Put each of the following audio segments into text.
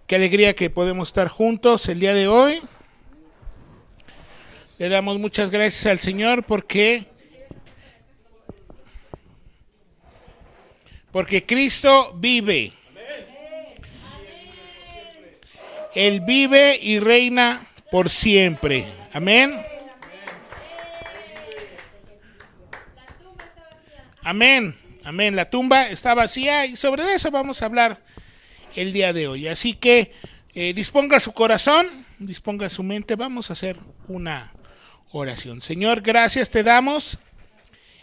Qué alegría que podemos estar juntos el día de hoy. Le damos muchas gracias al Señor porque Cristo vive. Él vive y reina por siempre. Amén. Amén. Amén. La tumba está vacía y sobre eso vamos a hablar el día de hoy. Así que disponga su corazón, disponga su mente. Vamos a hacer una oración. Señor, gracias te damos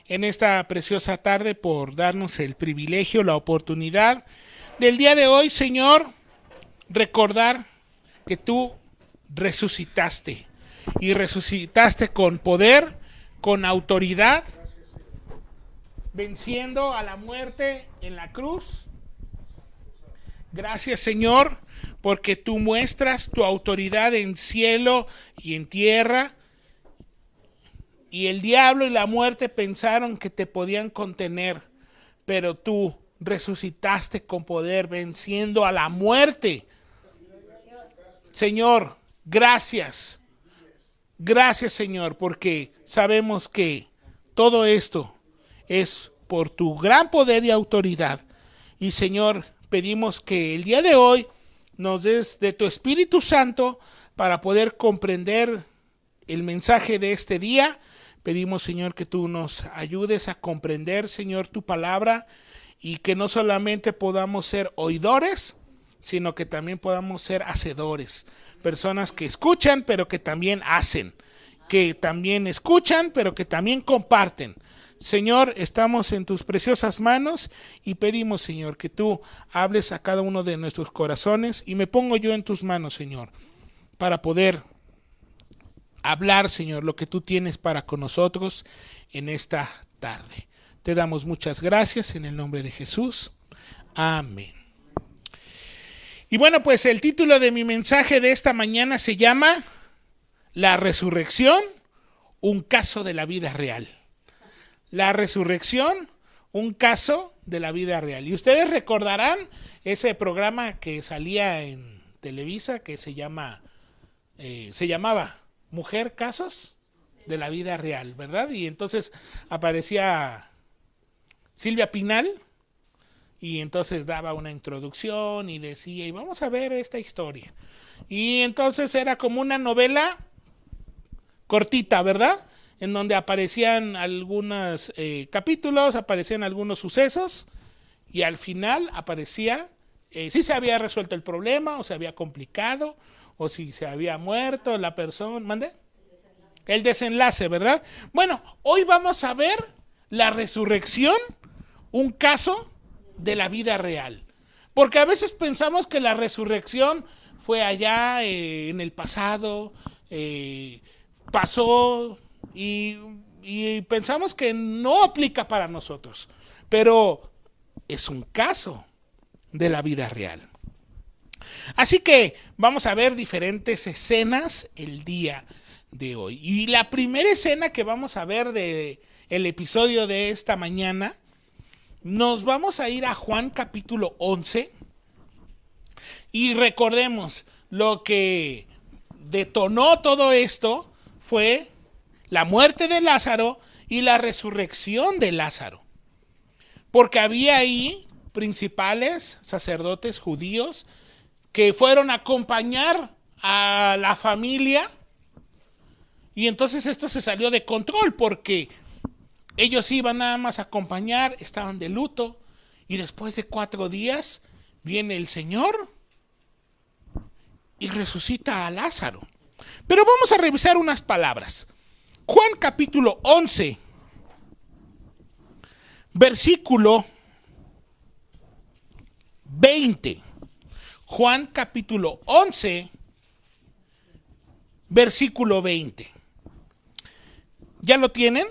en esta preciosa tarde por darnos el privilegio, la oportunidad del día de hoy, Señor, recordar que tú resucitaste y resucitaste con poder, con autoridad, venciendo a la muerte en la cruz. Gracias, Señor, porque tú muestras tu autoridad en cielo y en tierra. Y el diablo y la muerte pensaron que te podían contener, pero tú resucitaste con poder, venciendo a la muerte. Señor, gracias. Gracias, Señor, porque sabemos que todo esto es por tu gran poder y autoridad. Y, Señor, pedimos que el día de hoy nos des de tu Espíritu Santo para poder comprender el mensaje de este día. Pedimos, Señor, que tú nos ayudes a comprender, Señor, tu palabra y que no solamente podamos ser oidores, sino que también podamos ser hacedores. Personas que escuchan, pero que también hacen. Que también escuchan, pero que también comparten. Señor, estamos en tus preciosas manos y pedimos, Señor, que tú hables a cada uno de nuestros corazones y me pongo yo en tus manos, Señor, para poder hablar, Señor, lo que tú tienes para con nosotros en esta tarde. Te damos muchas gracias en el nombre de Jesús. Amén. Y bueno, pues el título de mi mensaje de esta mañana se llama La resurrección, un caso de la vida real. La resurrección, un caso de la vida real. Y ustedes recordarán ese programa que salía en Televisa que se llamaba Mujer, casos de la vida real, ¿verdad? Y entonces aparecía Silvia Pinal y entonces daba una introducción y decía, y vamos a ver esta historia. Y entonces era como una novela cortita, ¿verdad? En donde aparecían algunos capítulos, aparecían algunos sucesos y al final aparecía si se había resuelto el problema o se había complicado o si se había muerto la persona. ¿Mande? El desenlace, ¿verdad? Bueno, hoy vamos a ver la resurrección, un caso de la vida real. Porque a veces pensamos que la resurrección fue allá en el pasado, pasó y pensamos que no aplica para nosotros. Pero es un caso de la vida real. Así que vamos a ver diferentes escenas el día de hoy. Y la primera escena que vamos a ver de el episodio de esta mañana, nos vamos a ir a Juan capítulo 11 y recordemos lo que detonó todo esto fue la muerte de Lázaro y la resurrección de Lázaro. Porque había ahí principales sacerdotes judíos que fueron a acompañar a la familia y entonces esto se salió de control porque ellos iban nada más a acompañar, estaban de luto y después de 4 días viene el Señor y resucita a Lázaro. Pero vamos a revisar unas palabras. Juan capítulo 11, versículo 20. Juan capítulo 11, versículo 20. ¿Ya lo tienen?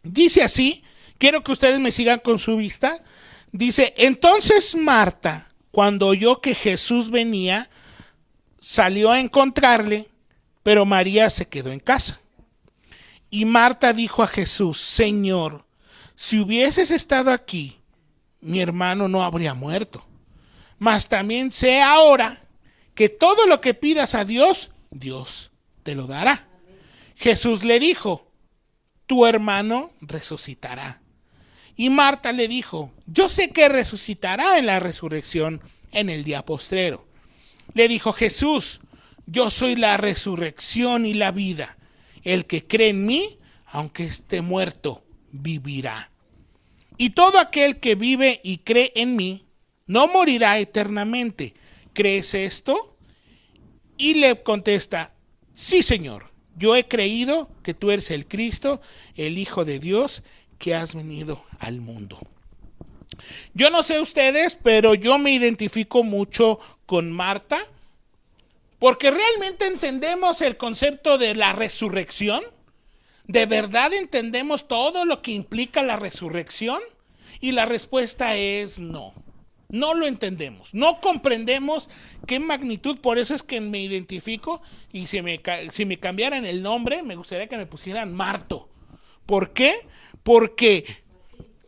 Dice así, quiero que ustedes me sigan con su vista. Dice, entonces Marta, cuando oyó que Jesús venía, salió a encontrarle, pero María se quedó en casa. Y Marta dijo a Jesús, Señor, si hubieses estado aquí, mi hermano no habría muerto. Mas también sé ahora que todo lo que pidas a Dios, Dios te lo dará. Jesús le dijo, tu hermano resucitará. Y Marta le dijo, yo sé que resucitará en la resurrección en el día postrero. Le dijo Jesús, yo soy la resurrección y la vida. El que cree en mí, aunque esté muerto, vivirá. Y todo aquel que vive y cree en mí, no morirá eternamente. ¿Crees esto? Y le contesta, sí, Señor, yo he creído que tú eres el Cristo, el Hijo de Dios, que has venido al mundo. Yo no sé ustedes, pero yo me identifico mucho con Marta, porque realmente entendemos el concepto de la resurrección. ¿De verdad entendemos todo lo que implica la resurrección? Y la respuesta es no. No lo entendemos, no comprendemos qué magnitud, por eso es que me identifico y si me cambiaran el nombre, me gustaría que me pusieran Marto. ¿Por qué? Porque,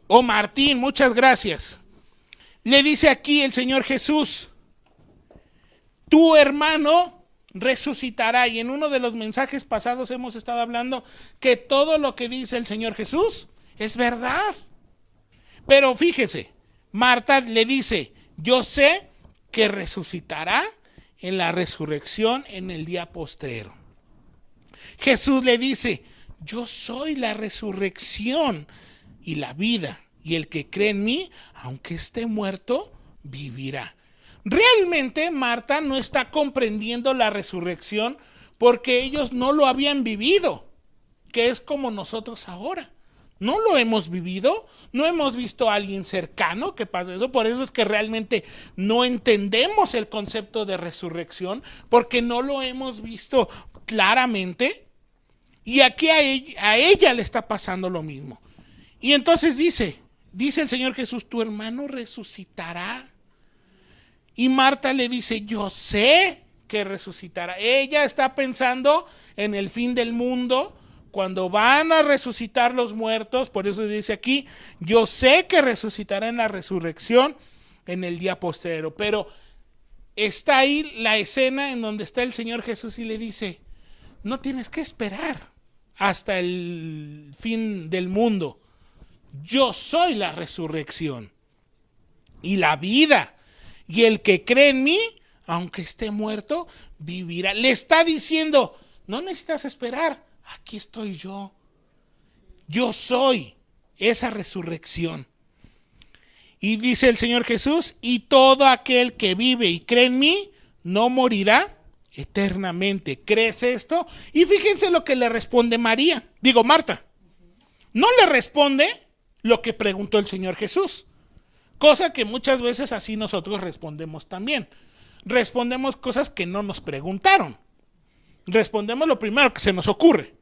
Martín, muchas gracias. Le dice aquí el Señor Jesús, tu hermano resucitará. Y en uno de los mensajes pasados hemos estado hablando que todo lo que dice el Señor Jesús es verdad. Pero fíjese, Marta le dice, yo sé que resucitará en la resurrección en el día postrero. Jesús le dice, yo soy la resurrección y la vida, y el que cree en mí, aunque esté muerto, vivirá. Realmente Marta no está comprendiendo la resurrección porque ellos no lo habían vivido, que es como nosotros ahora. No lo hemos vivido, no hemos visto a alguien cercano que pase eso, por eso es que realmente no entendemos el concepto de resurrección, porque no lo hemos visto claramente, y aquí a ella le está pasando lo mismo. Y entonces dice el Señor Jesús, tu hermano resucitará. Y Marta le dice, yo sé que resucitará. Ella está pensando en el fin del mundo, cuando van a resucitar los muertos, por eso dice aquí, yo sé que resucitará en la resurrección en el día postrero. Pero está ahí la escena en donde está el Señor Jesús y le dice, no tienes que esperar hasta el fin del mundo. Yo soy la resurrección y la vida. Y el que cree en mí, aunque esté muerto, vivirá. Le está diciendo, no necesitas esperar. Aquí estoy yo. Yo soy esa resurrección. Y dice el Señor Jesús, y todo aquel que vive y cree en mí, no morirá eternamente. ¿Crees esto? Y fíjense lo que le responde Marta. No le responde lo que preguntó el Señor Jesús. Cosa que muchas veces así nosotros respondemos también. Respondemos cosas que no nos preguntaron. Respondemos lo primero que se nos ocurre.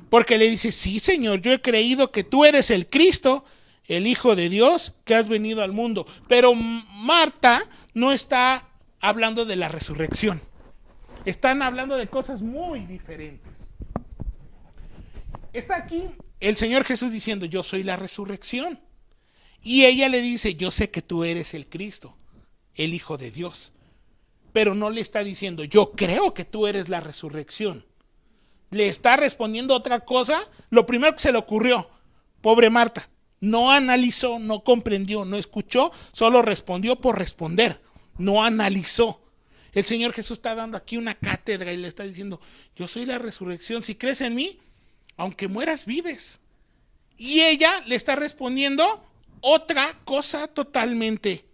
Porque le dice, sí, Señor, yo he creído que tú eres el Cristo, el Hijo de Dios, que has venido al mundo. Pero Marta no está hablando de la resurrección. Están hablando de cosas muy diferentes. Está aquí el Señor Jesús diciendo, yo soy la resurrección. Y ella le dice, yo sé que tú eres el Cristo, el Hijo de Dios. Pero no le está diciendo, yo creo que tú eres la resurrección. Le está respondiendo otra cosa, lo primero que se le ocurrió. Pobre Marta, no analizó, no comprendió, no escuchó, solo respondió por responder, no analizó. El Señor Jesús está dando aquí una cátedra y le está diciendo, yo soy la resurrección, si crees en mí, aunque mueras, vives. Y ella le está respondiendo otra cosa totalmente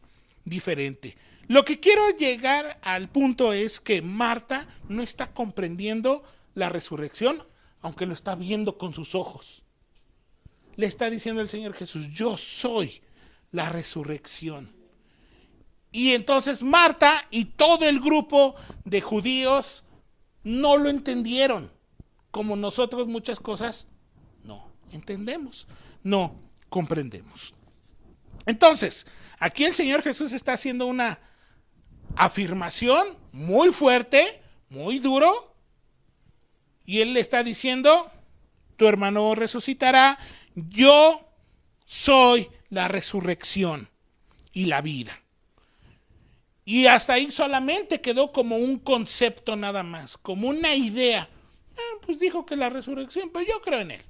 diferente. Lo que quiero llegar al punto es que Marta no está comprendiendo la resurrección, aunque lo está viendo con sus ojos. Le está diciendo el Señor Jesús, yo soy la resurrección. Y entonces Marta y todo el grupo de judíos no lo entendieron. Como nosotros muchas cosas no entendemos, no comprendemos. Entonces, aquí el Señor Jesús está haciendo una afirmación muy fuerte, muy duro, y Él le está diciendo, tu hermano resucitará, yo soy la resurrección y la vida. Y hasta ahí solamente quedó como un concepto nada más, como una idea. Pues dijo que la resurrección, pues yo creo en él.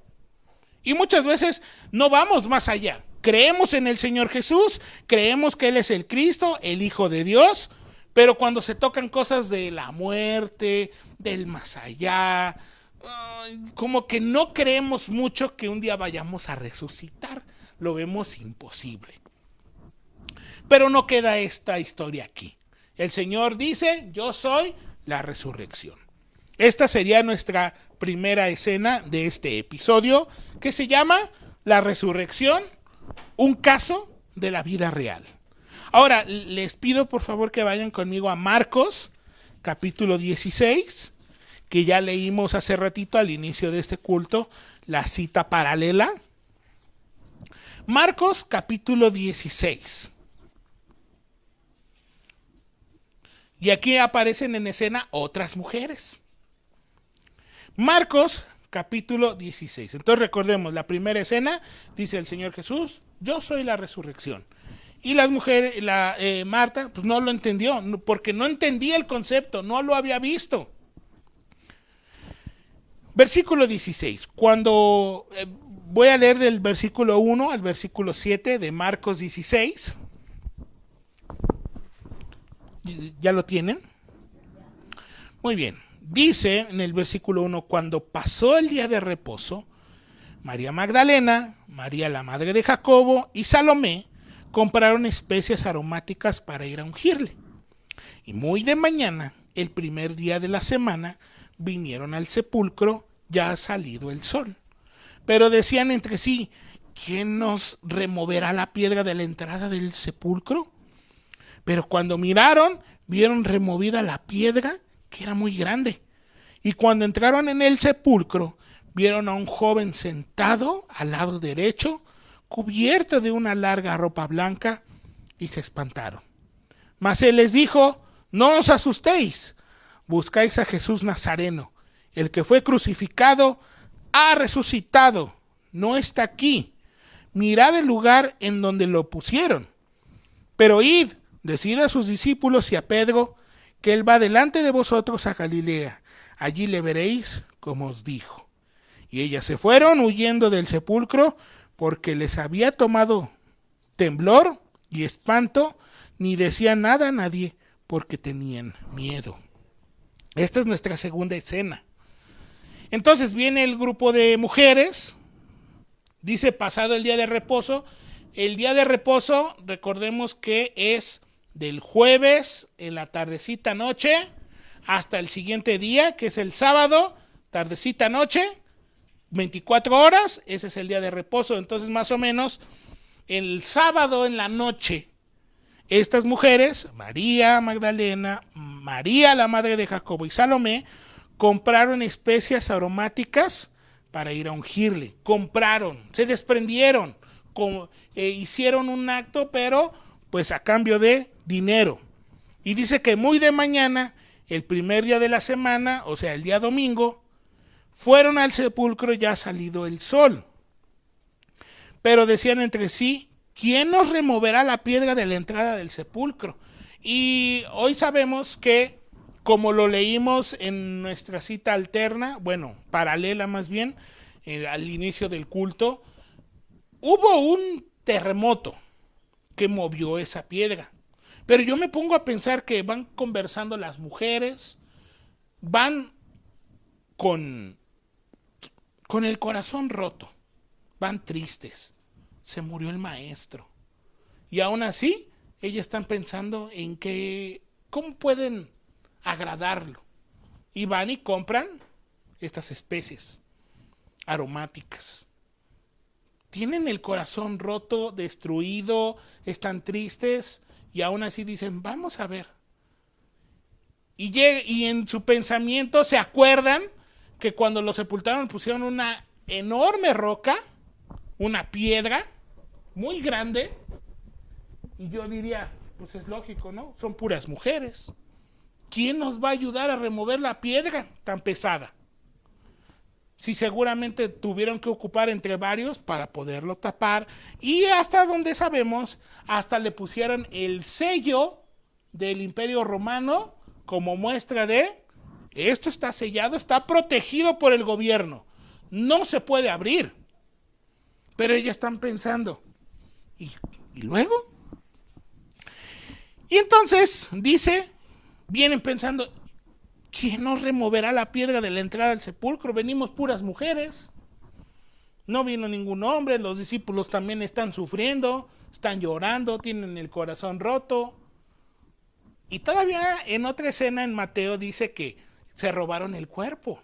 Y muchas veces no vamos más allá. Creemos en el Señor Jesús, creemos que Él es el Cristo, el Hijo de Dios, pero cuando se tocan cosas de la muerte, del más allá, como que no creemos mucho que un día vayamos a resucitar. Lo vemos imposible. Pero no queda esta historia aquí. El Señor dice, yo soy la resurrección. Esta sería nuestra primera escena de este episodio, que se llama La resurrección, un caso de la vida real. Ahora, les pido por favor que vayan conmigo a Marcos, capítulo 16, que ya leímos hace ratito al inicio de este culto, la cita paralela. Marcos, capítulo 16. Y aquí aparecen en escena otras mujeres. Marcos capítulo 16. Entonces recordemos, la primera escena dice el Señor Jesús, yo soy la resurrección. Y las mujeres, Marta, pues no lo entendió, porque no entendía el concepto, no lo había visto. Versículo 16. Cuando voy a leer del versículo 1 al versículo 7 de Marcos 16. ¿Ya lo tienen? Muy bien. Dice en el versículo 1, cuando pasó el día de reposo, María Magdalena, María la madre de Jacobo y Salomé compraron especias aromáticas para ir a ungirle. Y muy de mañana, el primer día de la semana, vinieron al sepulcro ya ha salido el sol. Pero decían entre sí, ¿quién nos removerá la piedra de la entrada del sepulcro? Pero cuando miraron, vieron removida la piedra, que era muy grande. Y cuando entraron en el sepulcro, vieron a un joven sentado al lado derecho, cubierto de una larga ropa blanca, y se espantaron. Mas él les dijo, no os asustéis, buscáis a Jesús Nazareno, el que fue crucificado, ha resucitado, no está aquí. Mirad el lugar en donde lo pusieron. Pero id, decid a sus discípulos y a Pedro, que él va delante de vosotros a Galilea. Allí le veréis como os dijo. Y ellas se fueron huyendo del sepulcro, porque les había tomado temblor y espanto, ni decían nada a nadie, porque tenían miedo. Esta es nuestra segunda escena. Entonces viene el grupo de mujeres, dice pasado el día de reposo. El día de reposo, recordemos que es del jueves en la tardecita noche hasta el siguiente día, que es el sábado, tardecita noche, 24 horas, ese es el día de reposo. Entonces más o menos el sábado en la noche, estas mujeres, María Magdalena, María la madre de Jacobo y Salomé, compraron especias aromáticas para ir a ungirle. Compraron, se desprendieron, hicieron un acto, pero pues a cambio de dinero. Y dice que muy de mañana, el primer día de la semana, o sea el día domingo, fueron al sepulcro ya salido el sol. Pero decían entre sí, ¿quién nos removerá la piedra de la entrada del sepulcro? Y hoy sabemos que, como lo leímos en nuestra cita alterna, bueno, paralela más bien, al inicio del culto, hubo un terremoto que movió esa piedra. Pero yo me pongo a pensar que van conversando las mujeres, van con el corazón roto, van tristes, se murió el maestro. Y aún así, ellas están pensando en cómo pueden agradarlo. Y van y compran estas especies aromáticas. Tienen el corazón roto, destruido, están tristes y aún así dicen, vamos a ver. Y en su pensamiento se acuerdan que cuando lo sepultaron pusieron una enorme roca, una piedra muy grande. Y yo diría, pues es lógico, ¿no? Son puras mujeres. ¿Quién nos va a ayudar a remover la piedra tan pesada? Si seguramente tuvieron que ocupar entre varios para poderlo tapar. Y hasta donde sabemos, hasta le pusieron el sello del Imperio Romano como muestra de esto está sellado, está protegido por el gobierno, no se puede abrir. Pero ellas están pensando, ¿y luego? Y entonces dice, vienen pensando, ¿quién nos removerá la piedra de la entrada al sepulcro? Venimos puras mujeres, no vino ningún hombre, los discípulos también están sufriendo, están llorando, tienen el corazón roto. Y todavía en otra escena en Mateo dice que se robaron el cuerpo.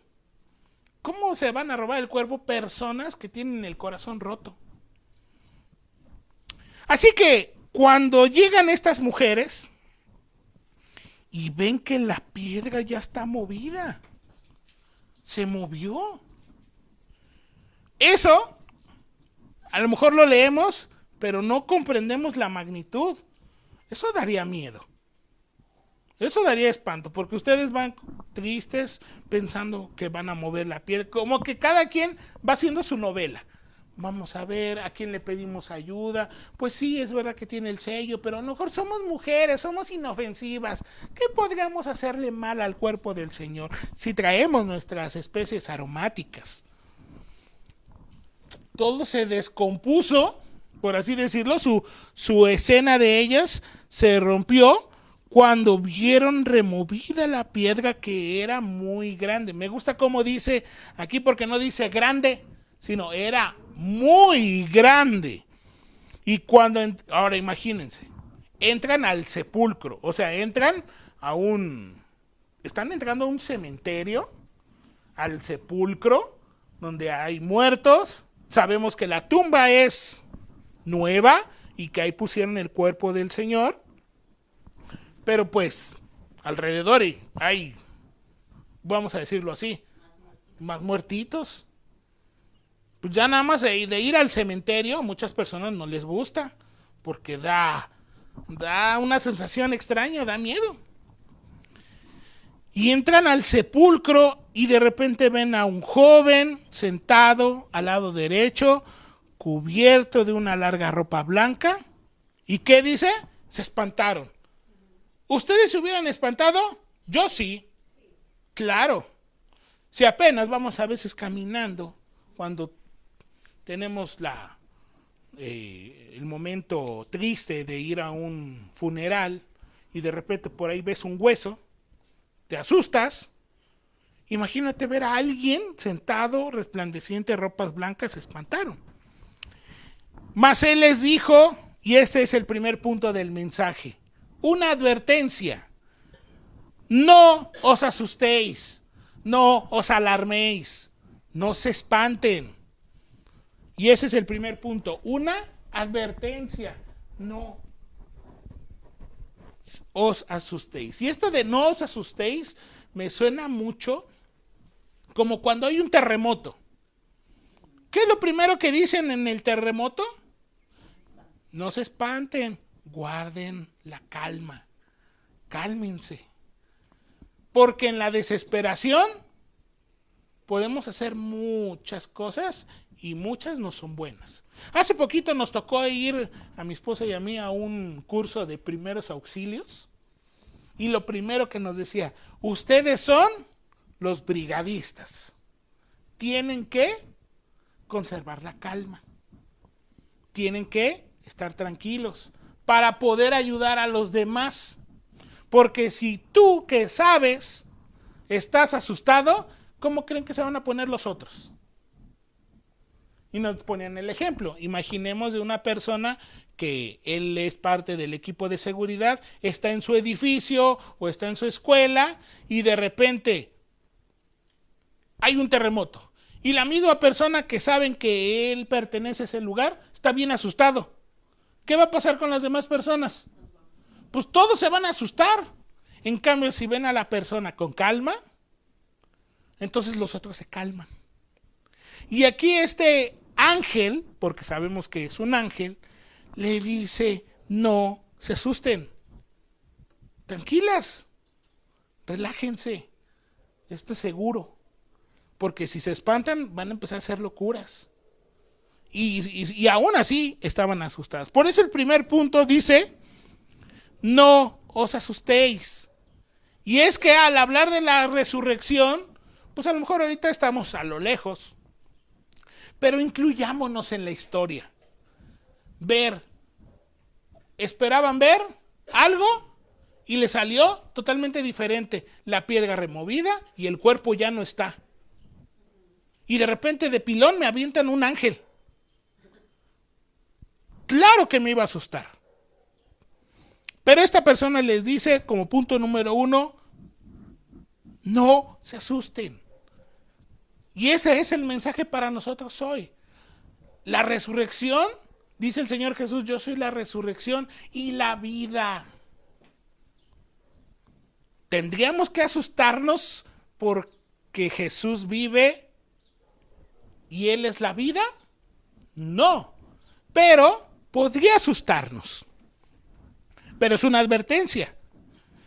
¿Cómo se van a robar el cuerpo personas que tienen el corazón roto? Así que cuando llegan estas mujeres y ven que la piedra ya está movida, se movió. Eso, a lo mejor lo leemos, pero no comprendemos la magnitud. Eso daría miedo. Eso daría espanto, porque ustedes van tristes pensando que van a mover la piedra, como que cada quien va haciendo su novela. Vamos a ver a quién le pedimos ayuda. Pues sí, es verdad que tiene el sello, pero a lo mejor somos mujeres, somos inofensivas. ¿Qué podríamos hacerle mal al cuerpo del Señor si traemos nuestras especies aromáticas? Todo se descompuso, por así decirlo, su escena de ellas se rompió cuando vieron removida la piedra que era muy grande. Me gusta cómo dice aquí, porque no dice grande, sino era muy grande. Y cuando, ahora imagínense, entran al sepulcro, o sea, están entrando a un cementerio, al sepulcro, donde hay muertos. Sabemos que la tumba es nueva y que ahí pusieron el cuerpo del Señor. Pero pues, alrededor hay, vamos a decirlo así, más muertitos. Pues ya nada más de ir al cementerio, a muchas personas no les gusta, porque da una sensación extraña, da miedo. Y entran al sepulcro y de repente ven a un joven sentado al lado derecho, cubierto de una larga ropa blanca. ¿Y qué dice? Se espantaron. ¿Ustedes se hubieran espantado? Yo sí, claro. Si apenas vamos a veces caminando, cuando tenemos el momento triste de ir a un funeral y de repente por ahí ves un hueso, te asustas. Imagínate ver a alguien sentado, resplandeciente, ropas blancas, se espantaron. Mas él les dijo, y este es el primer punto del mensaje, una advertencia: no os asustéis, no os alarméis, no se espanten. Y ese es el primer punto, una advertencia: no os asustéis. Y esto de no os asustéis me suena mucho como cuando hay un terremoto. ¿Qué es lo primero que dicen en el terremoto? No se espanten, guarden la calma, cálmense. Porque en la desesperación podemos hacer muchas cosas y muchas no son buenas. Hace poquito nos tocó ir a mi esposa y a mí a un curso de primeros auxilios y lo primero que nos decía: ustedes son los brigadistas, tienen que conservar la calma, tienen que estar tranquilos para poder ayudar a los demás. Porque si tú que sabes estás asustado, ¿cómo creen que se van a poner los otros? Y nos ponían el ejemplo. Imaginemos de una persona que él es parte del equipo de seguridad, está en su edificio o está en su escuela y de repente hay un terremoto. Y la misma persona que saben que él pertenece a ese lugar está bien asustado. ¿Qué va a pasar con las demás personas? Pues todos se van a asustar. En cambio, si ven a la persona con calma, entonces los otros se calman. Y aquí este ángel, porque sabemos que es un ángel, le dice: no se asusten, tranquilas, relájense, esto es seguro, porque si se espantan van a empezar a hacer locuras. Y aún así estaban asustadas. Por eso el primer punto dice: no os asustéis. Y es que al hablar de la resurrección, pues a lo mejor ahorita estamos a lo lejos, pero incluyámonos en la historia. Esperaban ver algo y le salió totalmente diferente. La piedra removida y el cuerpo ya no está. Y de repente de pilón me avientan un ángel. Claro que me iba a asustar. Pero esta persona les dice como punto número 1, no se asusten. Y ese es el mensaje para nosotros hoy. La resurrección, dice el Señor Jesús, yo soy la resurrección y la vida. ¿Tendríamos que asustarnos porque Jesús vive y Él es la vida? No, pero podría asustarnos. Pero es una advertencia.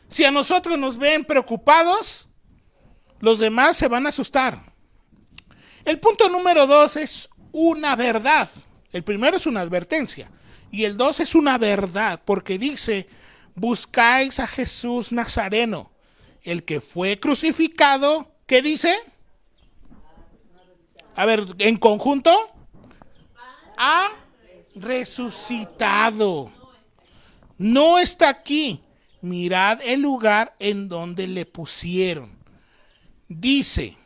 Si a nosotros nos ven preocupados, los demás se van a asustar. El punto número 2 es una verdad. El primero es una advertencia. Y el 2 es una verdad, porque dice, buscáis a Jesús Nazareno, el que fue crucificado. ¿Qué dice? A ver, en conjunto. Ha resucitado. No está aquí. Mirad el lugar en donde le pusieron. Dice,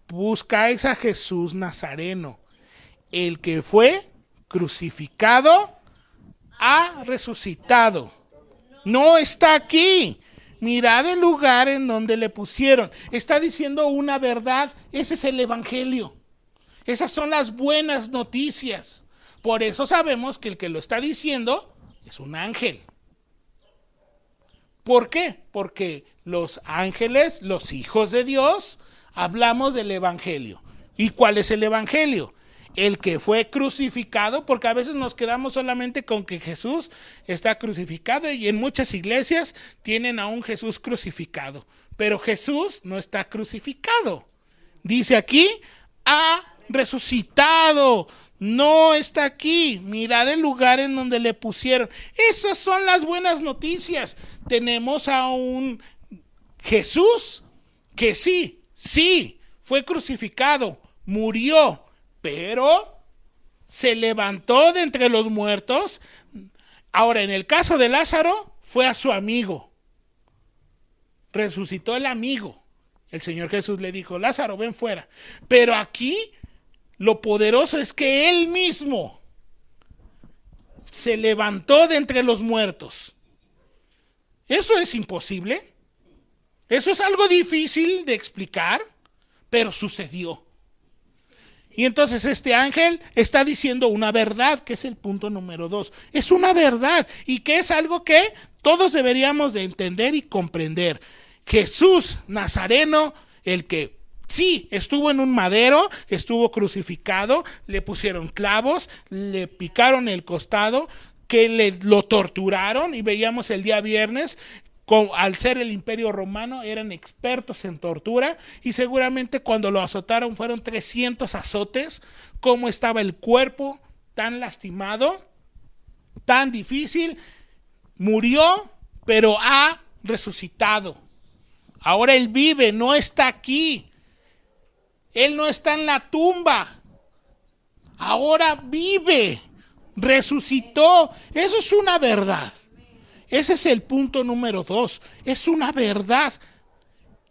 buscáis a Jesús Nazareno, el que fue crucificado, ha resucitado. No está aquí. Mirad el lugar en donde le pusieron. Está diciendo una verdad. Ese es el evangelio. Esas son las buenas noticias. Por eso sabemos que el que lo está diciendo es un ángel. ¿Por qué? Porque los ángeles, los hijos de Dios, hablamos del evangelio. ¿Y cuál es el evangelio? El que fue crucificado, porque a veces nos quedamos solamente con que Jesús está crucificado y en muchas iglesias tienen a un Jesús crucificado, pero Jesús no está crucificado. Dice aquí, ha resucitado. No está aquí. Mirad el lugar en donde le pusieron. Esas son las buenas noticias. Tenemos a un Jesús que sí, fue crucificado, murió, pero se levantó de entre los muertos. Ahora, en el caso de Lázaro, fue a su amigo. Resucitó el amigo. El Señor Jesús le dijo, Lázaro, ven fuera. Pero aquí lo poderoso es que Él mismo se levantó de entre los muertos. ¿Eso es imposible? Eso es algo difícil de explicar, pero sucedió. Y entonces este ángel está diciendo una verdad, que es el punto número 2. Es una verdad y que es algo que todos deberíamos de entender y comprender. Jesús Nazareno, el que sí, estuvo en un madero, estuvo crucificado, le pusieron clavos, le picaron el costado, que lo torturaron y veíamos el día viernes, al ser el Imperio Romano eran expertos en tortura y seguramente cuando lo azotaron fueron 300 azotes, cómo estaba el cuerpo tan lastimado, tan difícil, murió, pero ha resucitado. Ahora Él vive, no está aquí. Él no está en la tumba. Ahora vive. Resucitó. Eso es una verdad. Ese es el punto número 2. Es una verdad.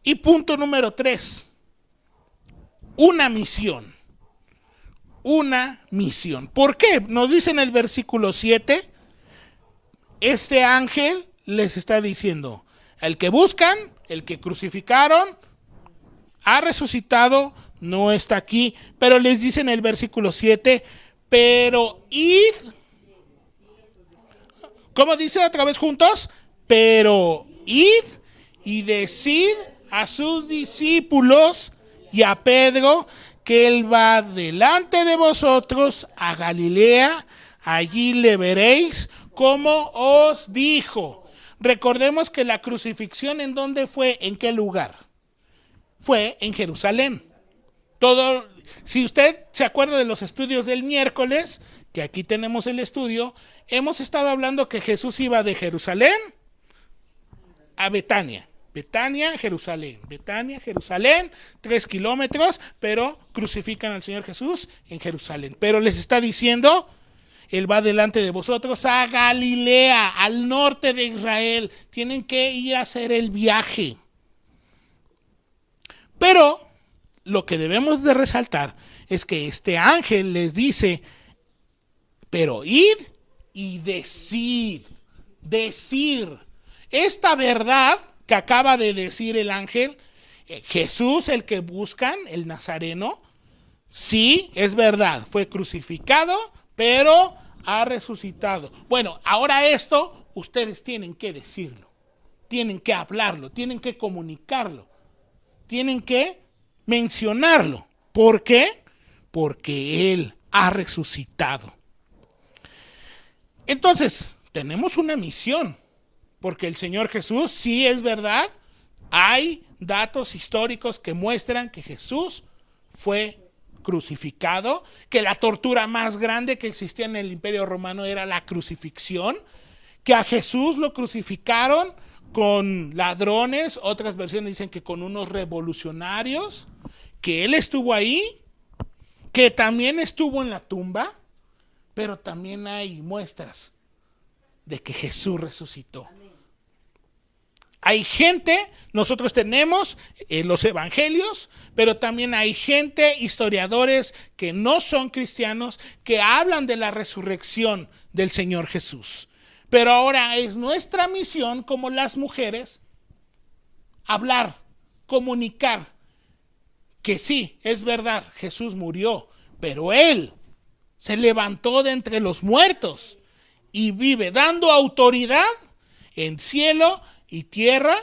Y punto número 3. Una misión. Una misión. ¿Por qué? Nos dice en el versículo 7. Este ángel les está diciendo, el que buscan, el que crucificaron, ha resucitado, no está aquí, pero les dice en el versículo 7, pero id, ¿cómo dice otra vez juntos? Pero id y decid a sus discípulos y a Pedro que Él va delante de vosotros a Galilea, allí le veréis como os dijo. Recordemos que la crucifixión, ¿en dónde fue? ¿En qué lugar? Fue en Jerusalén. Si usted se acuerda de los estudios del miércoles, que aquí tenemos el estudio, hemos estado hablando que Jesús iba de Jerusalén a Betania. Betania, Jerusalén. Betania, Jerusalén, 3 kilómetros, pero crucifican al Señor Jesús en Jerusalén. Pero les está diciendo, Él va delante de vosotros a Galilea, al norte de Israel. Tienen que ir a hacer el viaje. Pero lo que debemos de resaltar es que este ángel les dice, pero id y decid. Esta verdad que acaba de decir el ángel, Jesús, el que buscan, el Nazareno, sí, es verdad, fue crucificado, pero ha resucitado. Bueno, ahora esto ustedes tienen que decirlo, tienen que hablarlo, tienen que comunicarlo, tienen que mencionarlo. ¿Por qué? Porque Él ha resucitado. Entonces, tenemos una misión, porque el Señor Jesús, sí es verdad, hay datos históricos que muestran que Jesús fue crucificado, que la tortura más grande que existía en el Imperio Romano era la crucifixión, que a Jesús lo crucificaron con ladrones, otras versiones dicen que con unos revolucionarios, que Él estuvo ahí, que también estuvo en la tumba, pero también hay muestras de que Jesús resucitó. Hay gente, nosotros tenemos los evangelios, pero también hay gente, historiadores que no son cristianos, que hablan de la resurrección del Señor Jesús. Pero ahora es nuestra misión como las mujeres hablar, comunicar que sí, es verdad, Jesús murió, pero Él se levantó de entre los muertos y vive dando autoridad en cielo y tierra.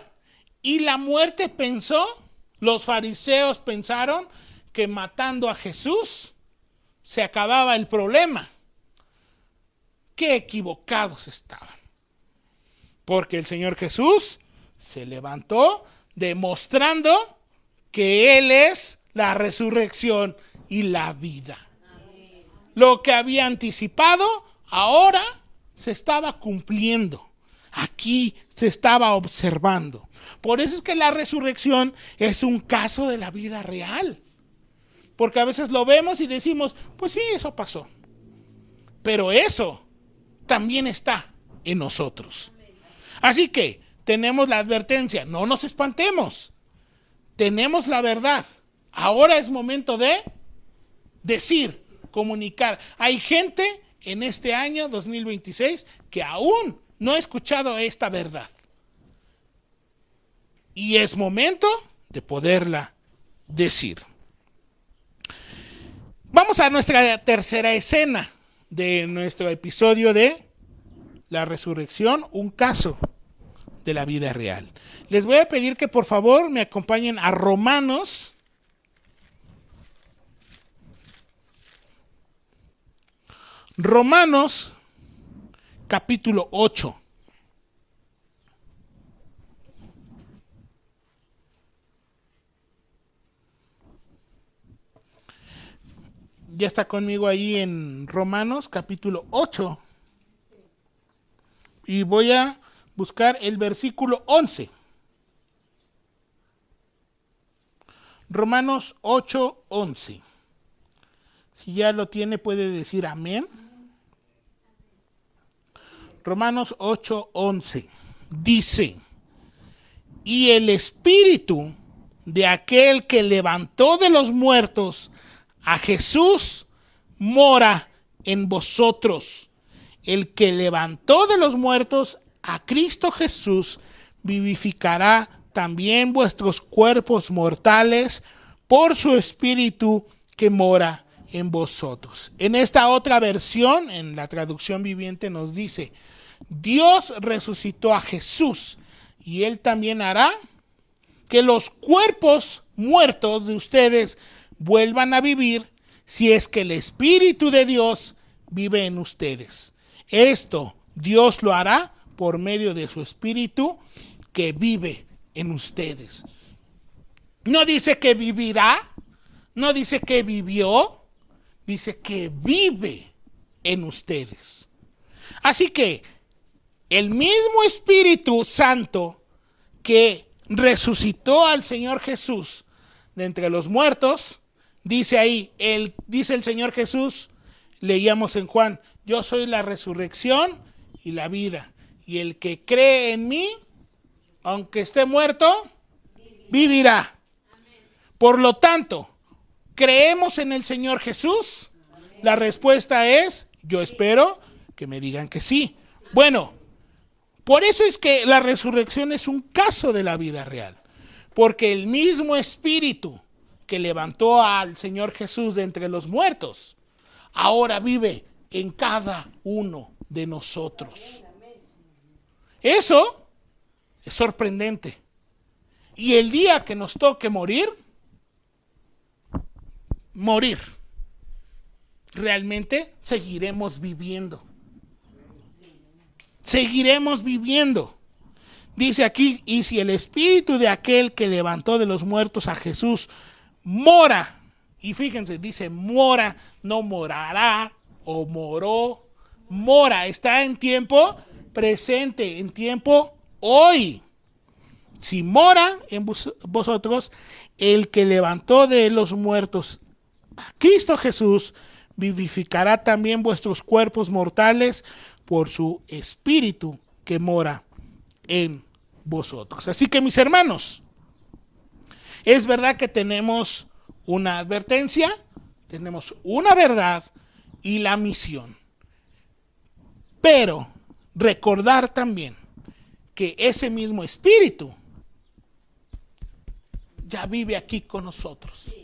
Y la muerte pensó, los fariseos pensaron que matando a Jesús se acababa el problema. Qué equivocados estaban, porque el Señor Jesús se levantó demostrando que Él es la resurrección y la vida. Lo que había anticipado ahora se estaba cumpliendo. Aquí se estaba observando. Por eso es que la resurrección es un caso de la vida real. Porque a veces lo vemos y decimos, pues sí, eso pasó. Pero eso también está en nosotros. Así que tenemos la advertencia, no nos espantemos. Tenemos la verdad. Ahora es momento de decir, comunicar. Hay gente en este año 2026 que aún no ha escuchado esta verdad. Y es momento de poderla decir. Vamos a nuestra tercera escena de nuestro episodio de la resurrección, un caso de la vida real. Les voy a pedir que por favor me acompañen a Romanos. Romanos capítulo 8. Ya está conmigo ahí en Romanos capítulo 8. Y voy a buscar el versículo 11. Romanos 8, 11. Si ya lo tiene, puede decir amén. Romanos 8, 11. Dice, y el espíritu de aquel que levantó de los muertos a Jesús mora en vosotros. El que levantó de los muertos a Cristo Jesús vivificará también vuestros cuerpos mortales por su espíritu que mora en vosotros. En esta otra versión, en la traducción viviente, nos dice, Dios resucitó a Jesús y Él también hará que los cuerpos muertos de ustedes vuelvan a vivir si es que el Espíritu de Dios vive en ustedes. Esto Dios lo hará por medio de su Espíritu que vive en ustedes. No dice que vivirá, no dice que vivió, dice que vive en ustedes. Así que el mismo Espíritu Santo que resucitó al Señor Jesús de entre los muertos, dice ahí, dice el Señor Jesús, leíamos en Juan, yo soy la resurrección y la vida, y el que cree en mí, aunque esté muerto, vivirá. Por lo tanto, ¿creemos en el Señor Jesús? La respuesta es, yo espero que me digan que sí. Bueno, por eso es que la resurrección es un caso de la vida real, porque el mismo Espíritu que levantó al Señor Jesús de entre los muertos, ahora vive en cada uno de nosotros. Eso es sorprendente. Y el día que nos toque morir, realmente seguiremos viviendo. Seguiremos viviendo. Dice aquí, y si el espíritu de aquel que levantó de los muertos a Jesús mora, y fíjense, dice mora, no morará o moró, mora, está en tiempo presente, en tiempo hoy. Si mora en vosotros, el que levantó de los muertos a Cristo Jesús, vivificará también vuestros cuerpos mortales por su espíritu que mora en vosotros. Así que, mis hermanos, es verdad que tenemos una advertencia, tenemos una verdad y la misión. Pero recordar también que ese mismo espíritu ya vive aquí con nosotros.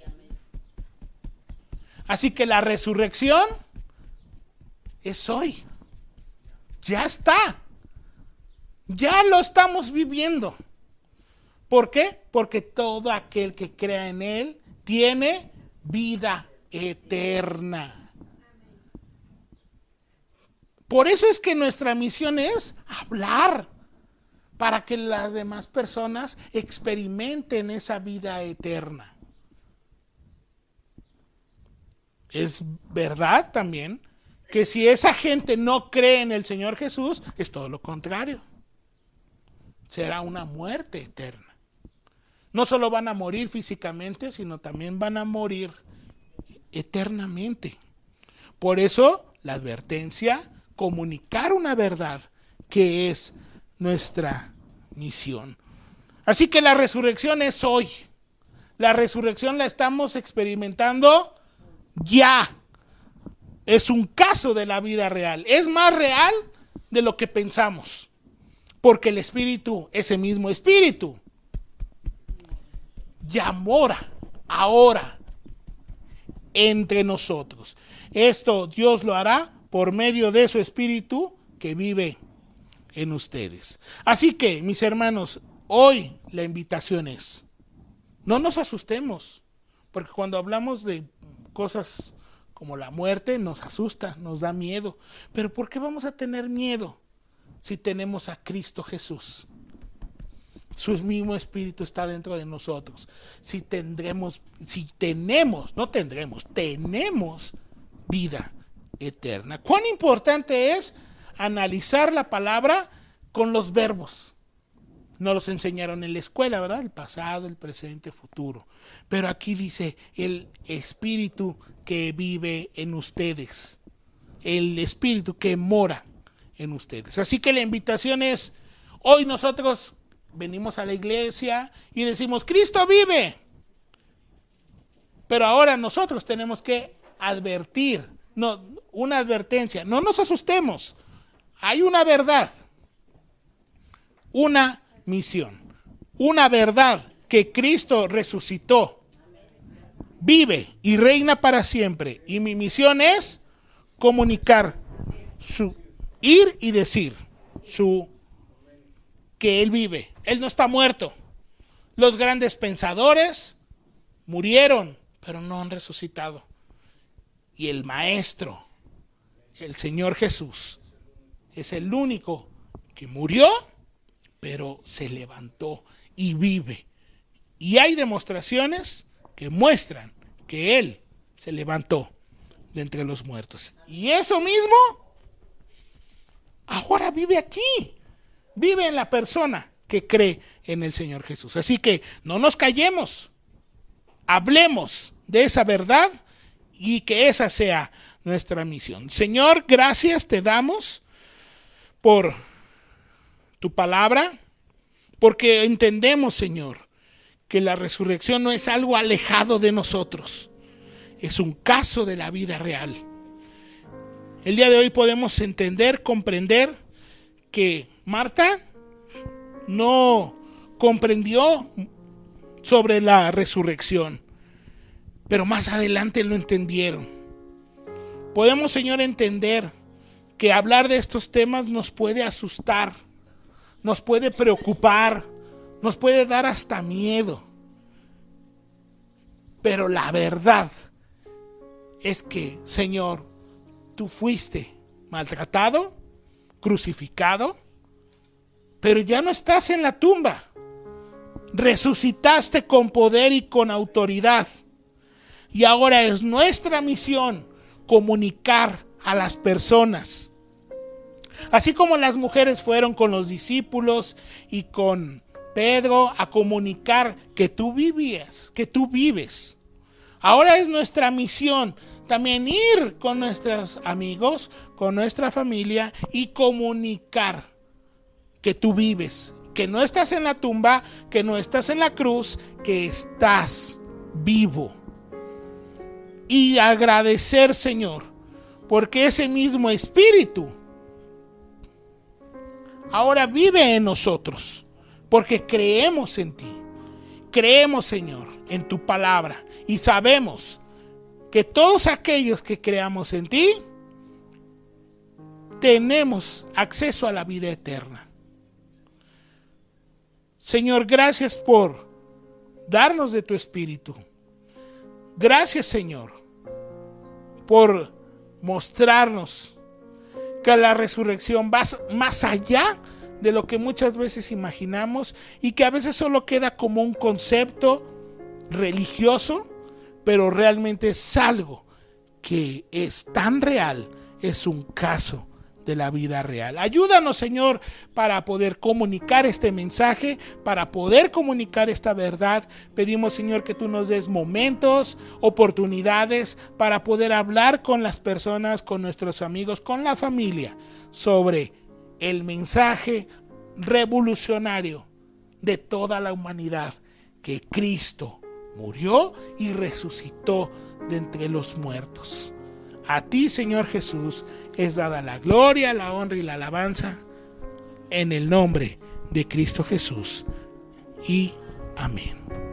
Así que la resurrección es hoy. Ya está. Ya lo estamos viviendo. ¿Por qué? Porque todo aquel que crea en Él tiene vida eterna. Por eso es que nuestra misión es hablar para que las demás personas experimenten esa vida eterna. Es verdad también que si esa gente no cree en el Señor Jesús, es todo lo contrario. Será una muerte eterna. No solo van a morir físicamente, sino también van a morir eternamente. Por eso, la advertencia, comunicar una verdad que es nuestra misión. Así que la resurrección es hoy. La resurrección la estamos experimentando ya. Es un caso de la vida real. Es más real de lo que pensamos. Porque el Espíritu, ese mismo Espíritu, ya mora ahora entre nosotros. Esto Dios lo hará por medio de su Espíritu que vive en ustedes. Así que, mis hermanos, hoy la invitación es, no nos asustemos, porque cuando hablamos de cosas como la muerte nos asusta, nos da miedo. Pero ¿por qué vamos a tener miedo si tenemos a Cristo Jesús? Su mismo Espíritu está dentro de nosotros. Tenemos vida eterna. ¿Cuán importante es analizar la palabra con los verbos? Nos los enseñaron en la escuela, ¿verdad? El pasado, el presente, futuro. Pero aquí dice el Espíritu que vive en ustedes. El Espíritu que mora en ustedes. Así que la invitación es, hoy nosotros venimos a la iglesia y decimos, Cristo vive. Pero ahora nosotros tenemos que advertir, una advertencia, no nos asustemos. Hay una verdad, una misión, una verdad que Cristo resucitó, vive y reina para siempre. Y mi misión es comunicar, ir y decir que Él vive. Él no está muerto. Los grandes pensadores murieron, pero no han resucitado. Y el Maestro, el Señor Jesús, es el único que murió, pero se levantó y vive. Y hay demostraciones que muestran que Él se levantó de entre los muertos. Y eso mismo ahora vive aquí. Vive en la persona que cree en el Señor Jesús. Así que no nos callemos, hablemos de esa verdad y que esa sea nuestra misión. Señor, gracias te damos por tu palabra, porque entendemos, Señor, que la resurrección no es algo alejado de nosotros, es un caso de la vida real. El día de hoy podemos entender, comprender que Marta no comprendió sobre la resurrección, pero más adelante lo entendieron. Podemos, Señor, entender que hablar de estos temas nos puede asustar, nos puede preocupar, nos puede dar hasta miedo. Pero la verdad es que, Señor, tú fuiste maltratado, crucificado, pero ya no estás en la tumba. Resucitaste con poder y con autoridad. Y ahora es nuestra misión comunicar a las personas. Así como las mujeres fueron con los discípulos y con Pedro a comunicar que tú vivías, que tú vives. Ahora es nuestra misión también ir con nuestros amigos, con nuestra familia y comunicar que tú vives, que no estás en la tumba, que no estás en la cruz, que estás vivo. Y agradecer, Señor, porque ese mismo Espíritu ahora vive en nosotros, porque creemos en ti. Creemos, Señor, en tu palabra y sabemos que todos aquellos que creamos en ti tenemos acceso a la vida eterna. Señor, gracias por darnos de tu Espíritu. Gracias, Señor, por mostrarnos que la resurrección va más allá de lo que muchas veces imaginamos y que a veces solo queda como un concepto religioso, pero realmente es algo que es tan real, es un caso de la vida real. Ayúdanos, Señor, para poder comunicar este mensaje, para poder comunicar esta verdad. Pedimos, Señor, que tú nos des momentos, oportunidades para poder hablar con las personas, con nuestros amigos, con la familia, sobre el mensaje revolucionario de toda la humanidad, que Cristo murió y resucitó de entre los muertos. A ti, Señor Jesús, es dada la gloria, la honra y la alabanza en el nombre de Cristo Jesús. Y amén.